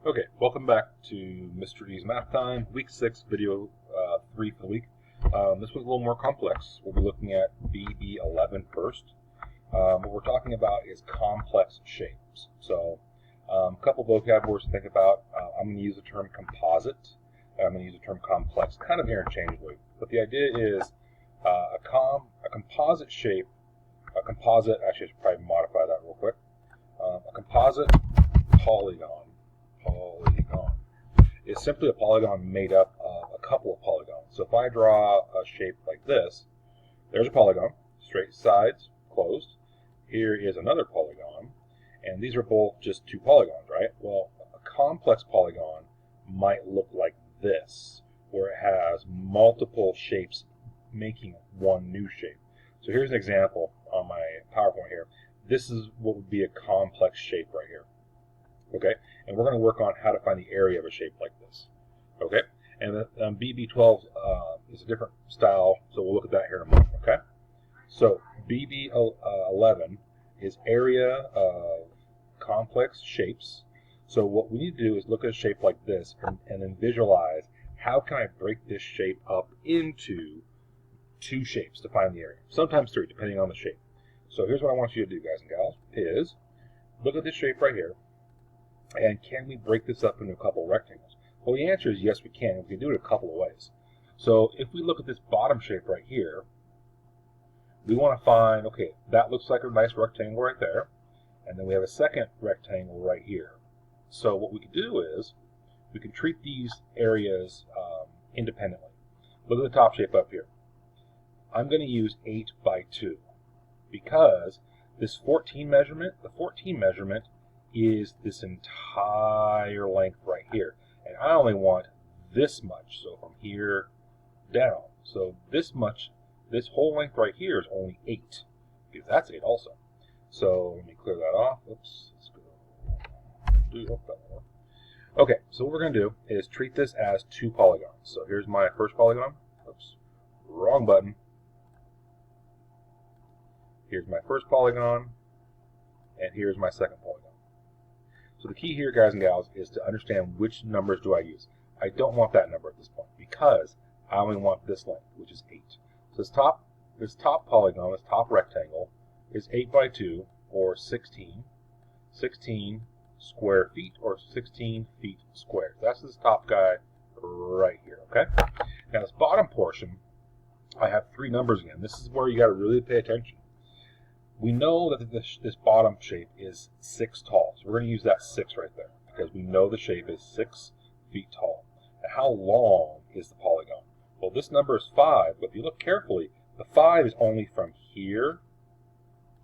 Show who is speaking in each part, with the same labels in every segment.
Speaker 1: Okay, welcome back to Mr. E's Math Time, Week 6, Video 3 for the week. This one's a little more complex. We'll be looking at BB11 first. What we're talking about is complex shapes. So, a couple vocab words to think about. I'm going to use the term composite. I'm going to use the term complex, kind of interchangeably. But the idea is a composite shape, actually I should probably modify that real quick. A composite polygon is simply a polygon made up of a couple of polygons. So if I draw a shape like this, there's a polygon, straight sides, closed. Here is another polygon, and these are both just two polygons, right? Well, a complex polygon might look like this, where it has multiple shapes making one new shape. So here's an example on my PowerPoint here. This is what would be a complex shape right here. Okay, and we're going to work on how to find the area of a shape like this. Okay, and BB12 is a different style, so we'll look at that here in a moment. Okay, so BB11 is area of complex shapes. So what we need to do is look at a shape like this and then visualize how can I break this shape up into two shapes to find the area. Sometimes three, depending on the shape. So here's what I want you to do, guys and gals, is look at this shape right here. And can we break this up into a couple of rectangles? Well, the answer is yes, we can. We can do it a couple of ways. So if we look at this bottom shape right here, we want to find, okay, that looks like a nice rectangle right there. And then we have a second rectangle right here. So what we can do is we can treat these areas independently. Look at the top shape up here. I'm going to use 8 by 2 because this 14 measurement, the 14 measurement is this entire length right here. And I only want this much, so from here down. So this much, this whole length right here is only 8, because that's 8 also. So let me clear that off. Oops, let's go. Okay, so what we're going to do is treat this as two polygons. So here's my first polygon. Oops, wrong button. Here's my first polygon, and here's my second polygon. So the key here, guys and gals, is to understand which numbers do I use. I don't want that number at this point because I only want this length, which is 8. So this top polygon, this top rectangle, is 8 by 2, or 16 square feet, or 16 feet squared. That's this top guy right here, okay? Now this bottom portion, I have three numbers again. This is where you got to really pay attention. We know that this bottom shape is 6 tall, so we're going to use that 6 right there because we know the shape is 6 feet tall. And how long is the polygon? Well, this number is 5, but if you look carefully, the 5 is only from here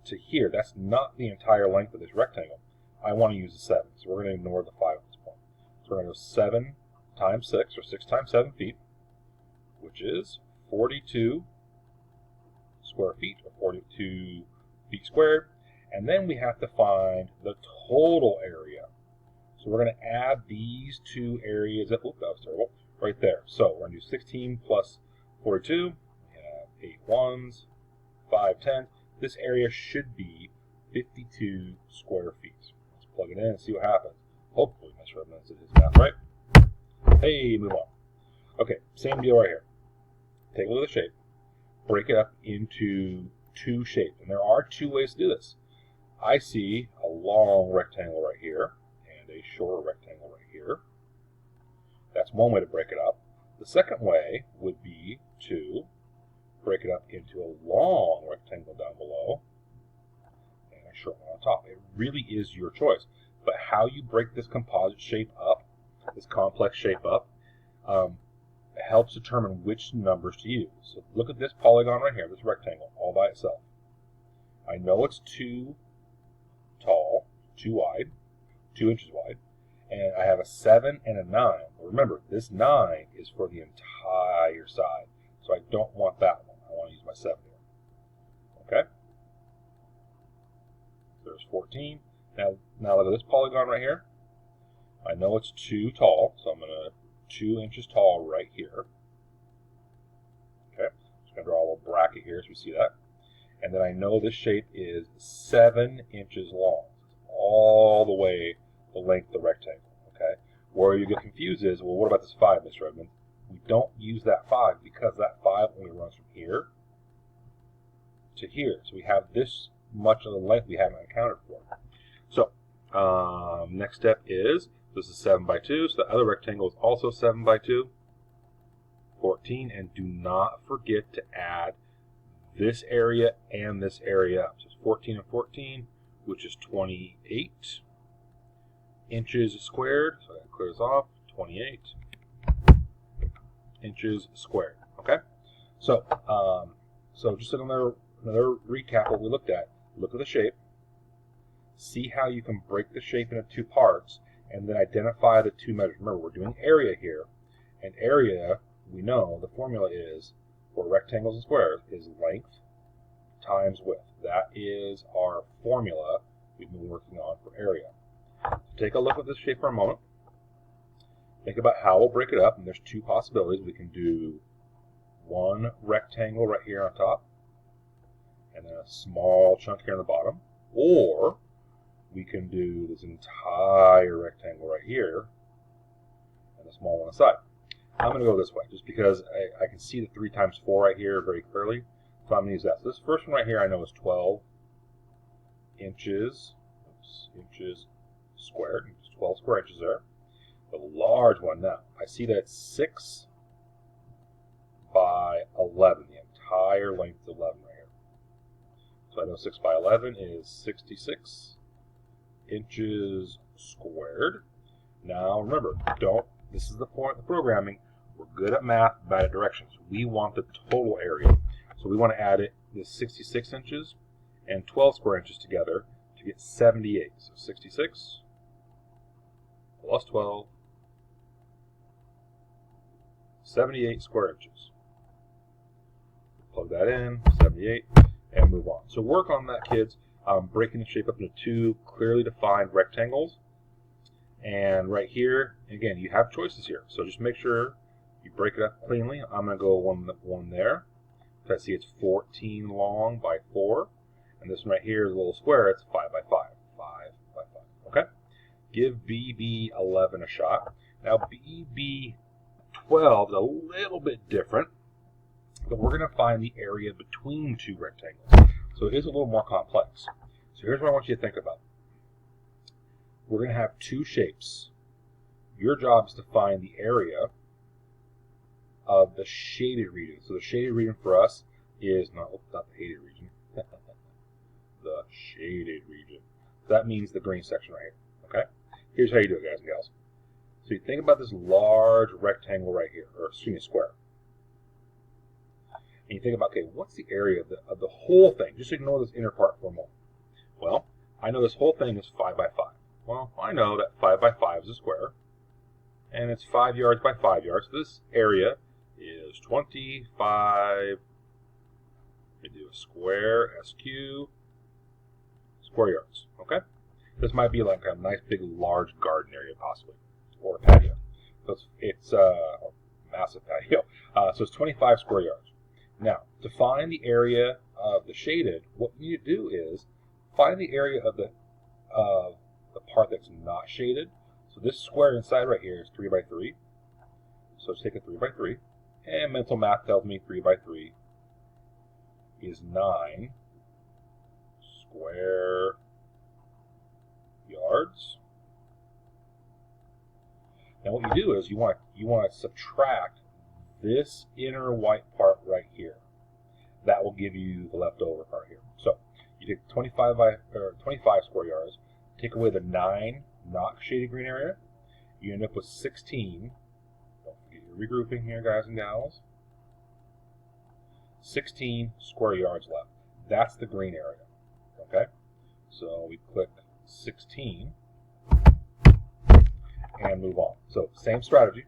Speaker 1: to here. That's not the entire length of this rectangle. I want to use the 7, so we're going to ignore the 5 at this point. So we're going to go 7 times 6, or 6 times 7 feet, which is 42 square feet, or 42 feet squared, and then we have to find the total area. So we're going to add these two areas up. Oops, that was terrible. Right there. So we're going to do 16 plus 42. We have 8 ones, 5 tens. This area should be 52 square feet. Let's plug it in and see what happens. Hopefully, Mr. Edmonds did his math right. Hey, move on. Okay, same deal right here. Take a look at the shape. Break it up into two shapes, and there are two ways to do this. I see a long rectangle right here and a shorter rectangle right here. That's one way to break it up. The second way would be to break it up into a long rectangle down below and a short one on top. It really is your choice, but how you break this composite shape up, this complex shape up, helps determine which numbers to use. So look at this polygon right here, this rectangle, all by itself. I know it's too tall, too wide, 2 inches wide, and I have a 7 and a 9. Remember, this 9 is for the entire side, so I don't want that one. I want to use my 7 here. Okay? There's 14. Now look at this polygon right here. I know it's too tall, so I'm going to 2 inches tall right here. Okay, just going to draw a little bracket here so we see that. And then I know this shape is 7 inches long. All the way the length of the rectangle. Okay, Where you get confused is, well, what about this 5, Mr. Edmonds? We don't use that 5 because that 5 only runs from here to here. So we have this much of the length we haven't accounted for. So next step is, this is 7 by 2, so the other rectangle is also 7 by 2, 14, and do not forget to add this area and this area up. So it's 14 and 14, which is 28 inches squared. So that clears off, 28 inches squared. Okay? So, just another recap of what we looked at. Look at the shape. See how you can break the shape into 2 parts, and then identify the 2 measures. Remember, we're doing area here. And area, we know the formula is, for rectangles and squares, is length times width. That is our formula we've been working on for area. So take a look at this shape for a moment. Think about how we'll break it up, and there's 2 possibilities. We can do one rectangle right here on top, and then a small chunk here on the bottom, or we can do this entire rectangle right here, and a small one on the side. I'm going to go this way, just because I can see the 3 times 4 right here very clearly, so I'm going to use that. So this first one right here I know is 12 inches, inches squared, there's 12 square inches there. The large one now, I see that it's 6 by 11, the entire length is 11 right here. So I know 6 by 11 is 66 inches squared. Now remember, this is the point of programming, we're good at math, bad at directions. We want the total area. So we want to add this 66 inches and 12 square inches together to get 78. So 66 plus 12, 78 square inches. Plug that in, 78, and move on. So work on that, kids. Breaking the shape up into 2 clearly defined rectangles. And right here, again, you have choices here. So just make sure you break it up cleanly. I'm going to go one there. So I see it's 14 long by 4. And this one right here is a little square. It's 5 by 5. 5 by 5. Okay? Give BB11 a shot. Now BB12 is a little bit different, but we're going to find the area between 2 rectangles. So it is a little more complex. So here's what I want you to think about. We're going to have 2 shapes. Your job is to find the area of the shaded region. So the shaded region for us is not the hated region. The shaded region. So that means the green section right here. Okay? Here's how you do it, guys and gals. So you think about this large rectangle right here, or excuse me, square. And you think about, okay, what's the area of the whole thing? Just ignore this inner part for a moment. Well, I know this whole thing is 5 by 5. Well, I know that 5 by 5 is a square, and it's 5 yards by 5 yards. So this area is 25, we do a square, SQ, square yards, okay? This might be like a nice big large garden area possibly, or a patio. So it's a massive patio. So it's 25 square yards. Now, to find the area of the shaded, what you need to do is find the area of the part that's not shaded. So this square inside right here is 3 by 3. So let's take a 3 by 3. And mental math tells me 3 by 3 is 9 square yards. Now what you do is you want to subtract this inner white part right here. That will give you the leftover part here. So you take 25 square yards, take away the 9 not shaded green area, you end up with 16. Don't forget your regrouping here, guys and gals. 16 square yards left. That's the green area. Okay? So we click 16 and move on. So same strategy.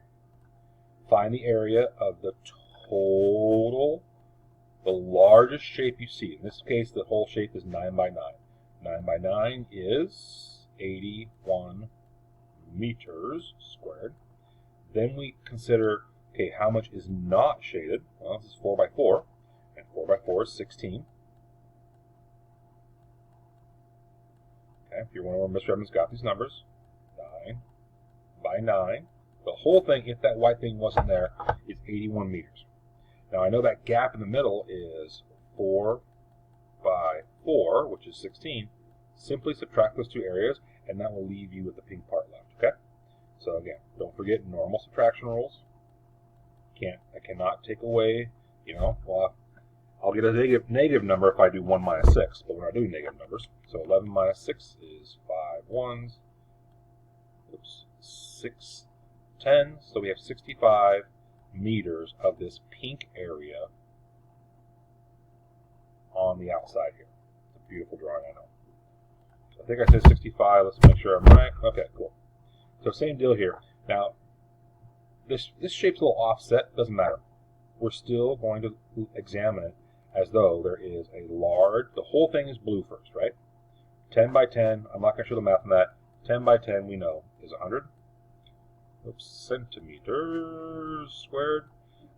Speaker 1: Find the area of the total, the largest shape you see. In this case, the whole shape is 9 by 9. 9 by 9 is 81 meters squared. Then we consider, okay, how much is not shaded? Well, this is 4 by 4, and 4 by 4 is 16. Okay, if you're wondering where Mr. Edmonds got these numbers, 9 by by 9. The whole thing, if that white thing wasn't there, is 81 meters. Now I know that gap in the middle is 4 by 4, which is 16. Simply subtract those two areas, and that will leave you with the pink part left, okay? So again, don't forget normal subtraction rules. I cannot take away, well, I'll get a negative number if I do 1 minus 6, but we're not doing negative numbers. So 11 minus 6 is 5 ones. Oops, 6 tens. So we have 65 meters of this pink area on the outside here. It's a beautiful drawing, I know. I think I said 65. Let's make sure I'm right. Okay, cool. So same deal here. Now, this shape's a little offset. Doesn't matter. We're still going to examine it as though there is a large, the whole thing is blue first, right? 10 by 10, I'm not going to show the math on that. 10 by 10, we know, is 100. Oops, centimeters squared.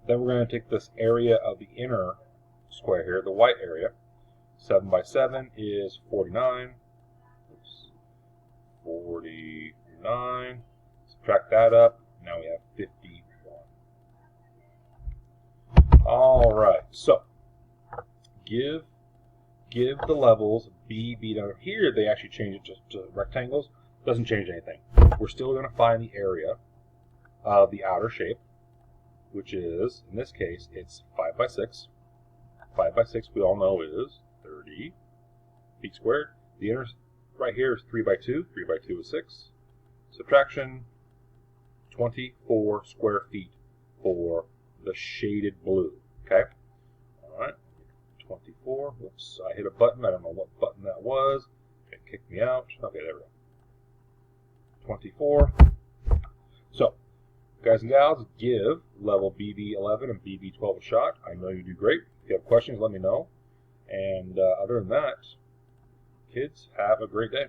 Speaker 1: Then we're going to take this area of the inner square here, the white area. 7 by 7 is 49. Oops, 49. Subtract that up. Now we have 51. All right, so give the levels B, B down here. They actually change it to rectangles. Doesn't change anything. We're still going to find the area of the outer shape, which is, in this case, it's 5 by 6. 5 by 6 we all know is 30 feet squared. The inner right here is 3 by 2. 3 by 2 is 6. Subtraction, 24 square feet for the shaded blue. Okay? All right. 24. Whoops, I hit a button. I don't know what button that was. It kicked me out. Okay, there we go. 24. So, guys and gals, give level BB11 and BB12 a shot. I know you do great. If you have questions, let me know. And other than that, kids, have a great day.